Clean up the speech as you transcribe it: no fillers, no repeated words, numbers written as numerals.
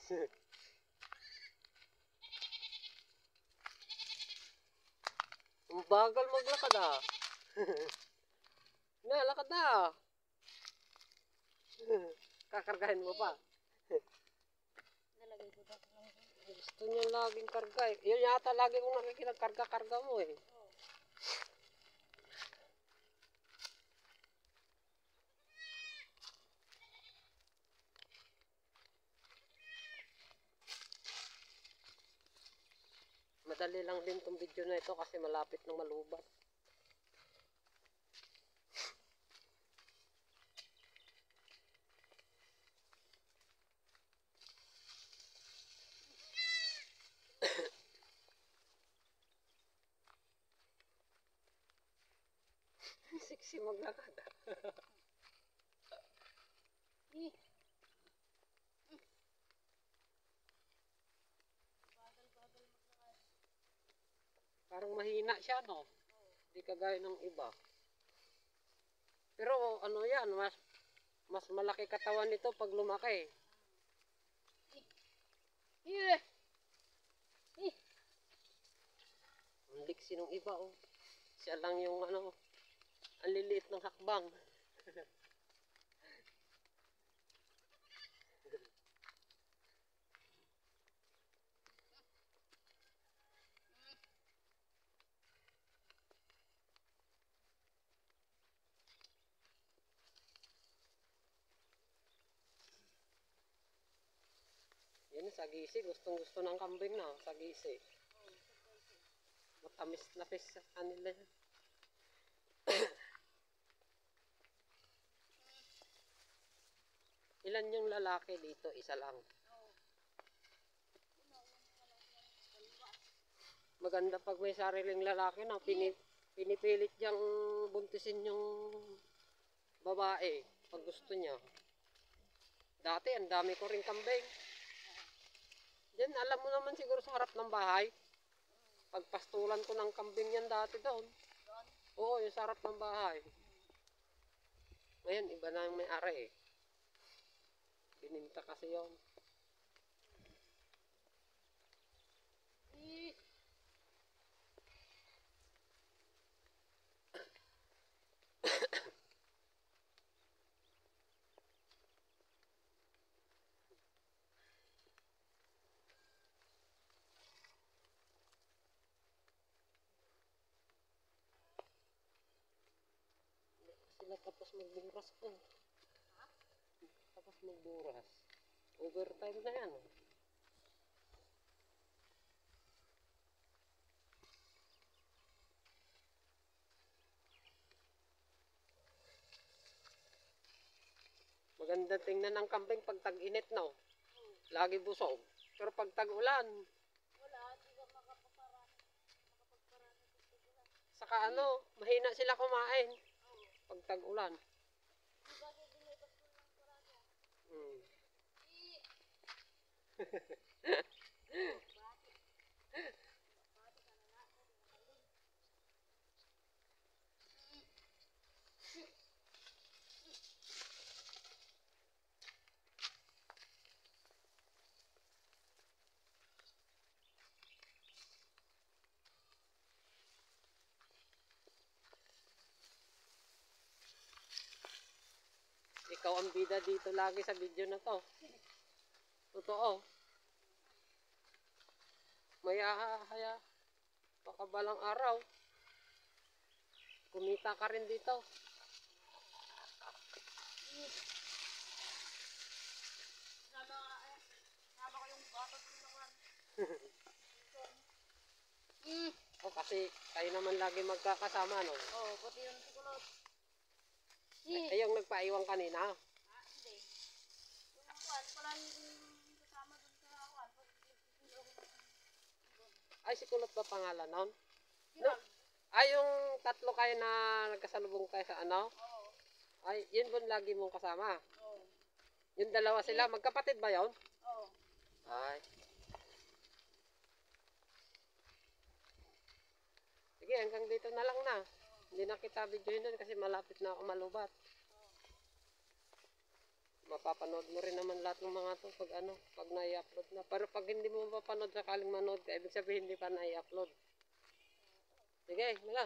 Ang bagal maglakad ah. Na, lakad na. Kakargahin mo pa. Nalagay ko ba? Gusto niya laging karga eh. Yun yata lagi kong nakikita karga-karga mo eh. Madali lang din tong video na ito kasi malapit ng malubat. Sexy maglakad. Parang mahina siya no. Hindi kagaya ng iba. Pero ano yan, mas malaki katawan nito pag lumaki. Ang liksi ng iba oh. Siya lang yung ano, ang liliit ng hakbang. Yan sagisi, gustong gusto ng kambing na, sagisi. Matamis na fish sa kanila yan. Ilan yung lalaki dito? Isa lang. Maganda pag may sariling lalaki na pinipilit niyang buntisin yung babae pag gusto niya. Dati ang dami ko rin kambing. Diyan, alam mo naman siguro sa harap ng bahay. Pagpastulan ko ng kambing yan dati doon. Oo, yung sa harap ng bahay. Ngayon, iba na yung may-ari eh. Bininta kasi yun. Sila tapos magburas ko. Tapos magburas. Overtime na yan. Maganda tingnan ng kambing pag tag-init, no? Lagi busog. Pero pag tag-ulan, Wala, hindi ka makapagparaan. saka ano, mahina sila kumain. Pag tag-ulan. Hmm. Ikaw ang bida dito lagi sa video na to. Totoo. Haya, baka balang araw, kumita ka rin dito. Sama ko yung batot ko naman. O kasi kayo naman lagi magkakasama, no? Oo, pati yung sukulot. Ay, yung nagpaiwan kanina. Hindi. Yung kuwan, palagi kasama dun sa kuwan. Ay, si Kulot ba pangalan nun? No? Hirag. Ay, yung tatlo kayo na nagkasalubong kayo sa ano? Oo. Ay, yun ba lagi mong kasama? Oo. Yung dalawa sila, magkapatid ba yun? Oo. Ay. Sige, hanggang dito na lang na. Hindi na kita videoin nun kasi malapit na ako malubat. mapapanood mo rin naman lahat ng mga to pag ano, pag nai-upload na. Pero pag hindi mo mapapanood sakaling manood ka, ibig sabihin hindi pa nai-upload. Sige, wala.